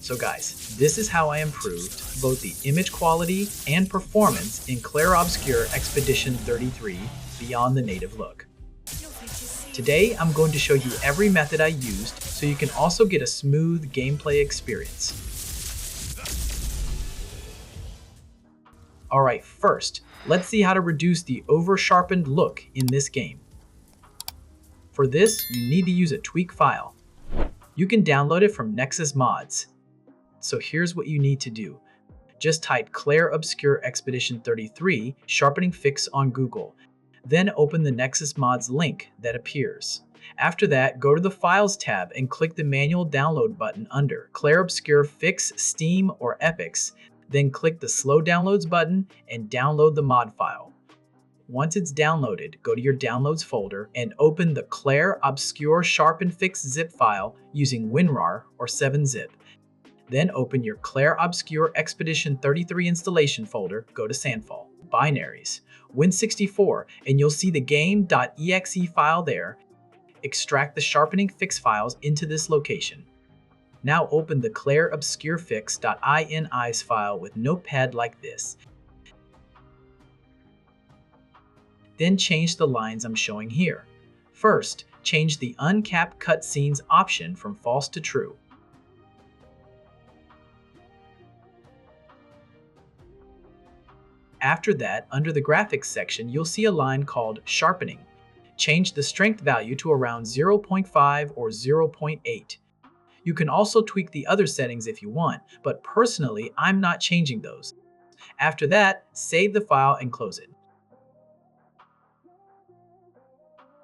So guys, this is how I improved both the image quality and performance in Clair Obscur Expedition 33 beyond the native look. Today, I'm going to show you every method I used so you can also get a smooth gameplay experience. Alright, first, let's see how to reduce the oversharpened look in this game. For this, you need to use a tweak file. You can download it from Nexus Mods. So here's what you need to do. Just type Clair Obscur Expedition 33 Sharpening Fix on Google. Then open the Nexus Mods link that appears. After that, go to the Files tab and click the manual download button under Clair Obscur Fix Steam or Epics. Then click the Slow Downloads button and download the mod file. Once it's downloaded, go to your Downloads folder and open the Clair Obscur Sharpen Fix zip file using WinRAR or 7-zip. Then open your Clair Obscur Expedition 33 installation folder, go to Sandfall, Binaries, Win64, and you'll see the game.exe file there. Extract the sharpening fix files into this location. Now open the Clair Obscur Fix.inis file with Notepad like this. Then change the lines I'm showing here. First, change the Uncap Cutscenes option from false to true. After that, under the graphics section, you'll see a line called Sharpening. Change the strength value to around 0.5 or 0.8. You can also tweak the other settings if you want, but personally, I'm not changing those. After that, save the file and close it.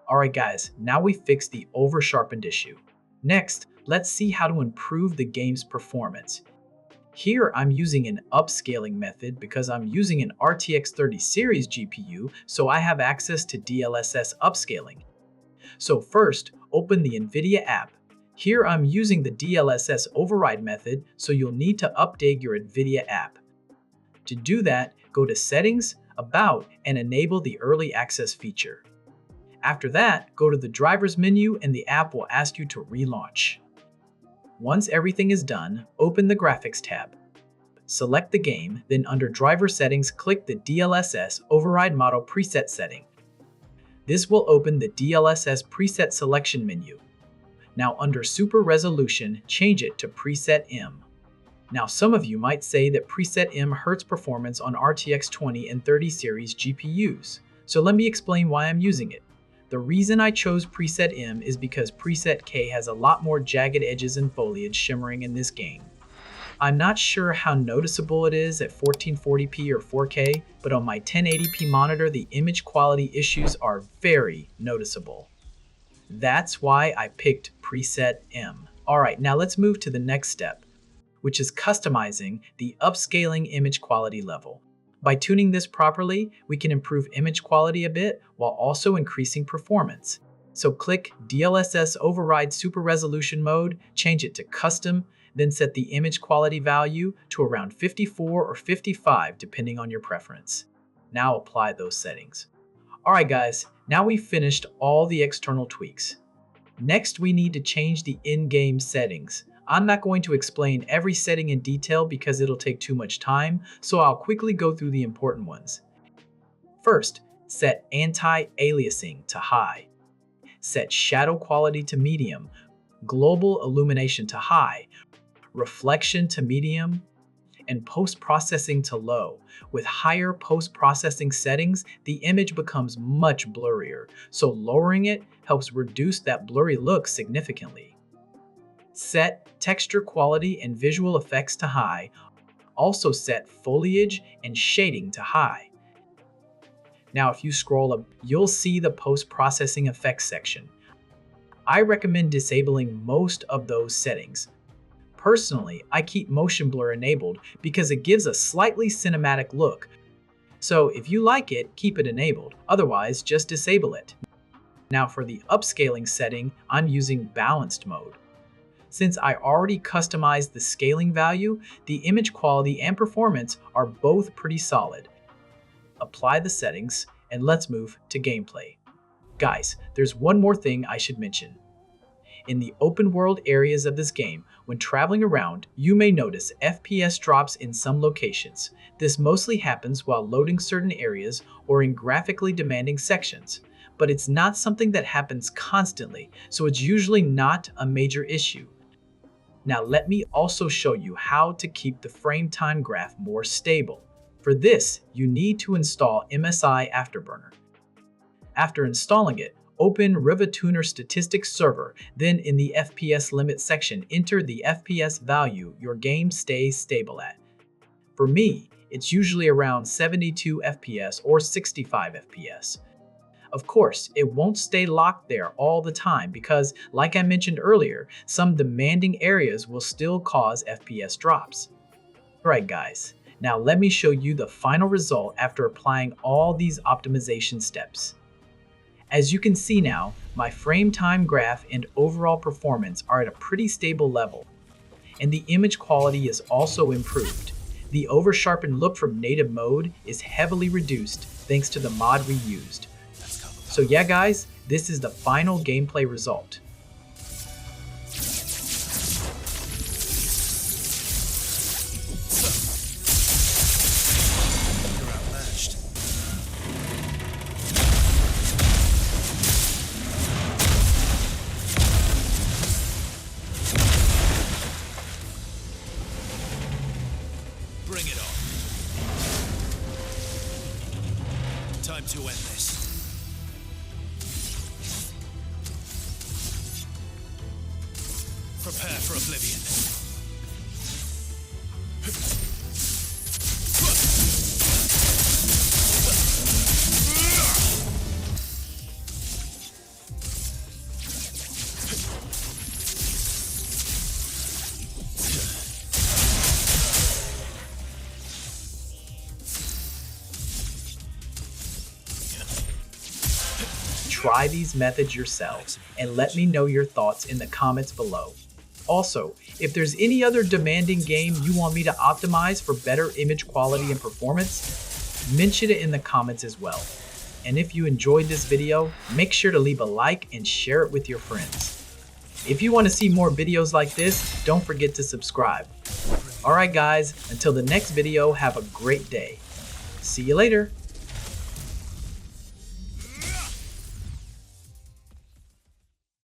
Alright guys, now we fixed the oversharpened issue. Next, let's see how to improve the game's performance. Here I'm using an upscaling method because I'm using an RTX 30 series GPU, so I have access to DLSS upscaling. So first, open the NVIDIA app. Here I'm using the DLSS override method, so you'll need to update your NVIDIA app. To do that, go to Settings, About, and enable the Early Access feature. After that, go to the Drivers menu and the app will ask you to relaunch. Once everything is done, open the Graphics tab. Select the game, then under Driver Settings, click the DLSS Override Model Preset setting. This will open the DLSS Preset Selection menu. Now under Super Resolution, change it to Preset M. Now some of you might say that Preset M hurts performance on RTX 20 and 30 series GPUs. So let me explain why I'm using it. The reason I chose Preset M is because Preset K has a lot more jagged edges and foliage shimmering in this game. I'm not sure how noticeable it is at 1440p or 4K, but on my 1080p monitor the image quality issues are very noticeable. That's why I picked Preset M. Alright, now let's move to the next step, which is customizing the upscaling image quality level. By tuning this properly, we can improve image quality a bit while also increasing performance. So click DLSS Override Super Resolution mode, change it to Custom, then set the image quality value to around 54 or 55 depending on your preference. Now apply those settings. Alright guys, now we've finished all the external tweaks. Next we need to change the in-game settings. I'm not going to explain every setting in detail because it'll take too much time, so I'll quickly go through the important ones. First, set anti-aliasing to high. Set shadow quality to medium, global illumination to high, reflection to medium, and post-processing to low. With higher post-processing settings, the image becomes much blurrier, so lowering it helps reduce that blurry look significantly. Set texture quality and visual effects to high. Also set foliage and shading to high. Now if you scroll up, you'll see the post-processing effects section. I recommend disabling most of those settings. Personally, I keep motion blur enabled because it gives a slightly cinematic look. So if you like it, keep it enabled. Otherwise, just disable it. Now for the upscaling setting, I'm using balanced mode. Since I already customized the scaling value, the image quality and performance are both pretty solid. Apply the settings, and let's move to gameplay. Guys, there's one more thing I should mention. In the open world areas of this game, when traveling around, you may notice FPS drops in some locations. This mostly happens while loading certain areas or in graphically demanding sections. But it's not something that happens constantly, so it's usually not a major issue. Now let me also show you how to keep the frame time graph more stable. For this, you need to install MSI Afterburner. After installing it, open RivaTuner Statistics Server, then in the FPS limit section, enter the FPS value your game stays stable at. For me, it's usually around 72 FPS or 65 FPS. Of course, it won't stay locked there all the time because, like I mentioned earlier, some demanding areas will still cause FPS drops. Alright guys, now let me show you the final result after applying all these optimization steps. As you can see now, my frame time graph and overall performance are at a pretty stable level, and the image quality is also improved. The oversharpened look from native mode is heavily reduced thanks to the mod we used. So yeah guys, this is the final gameplay result. You're outmatched. Bring it on. Time to end this. Prepare for oblivion. Try these methods yourselves and let me know your thoughts in the comments below. Also, if there's any other demanding game you want me to optimize for better image quality and performance, mention it in the comments as well. And if you enjoyed this video, make sure to leave a like and share it with your friends. If you want to see more videos like this, don't forget to subscribe. Alright guys, until the next video, have a great day. See you later.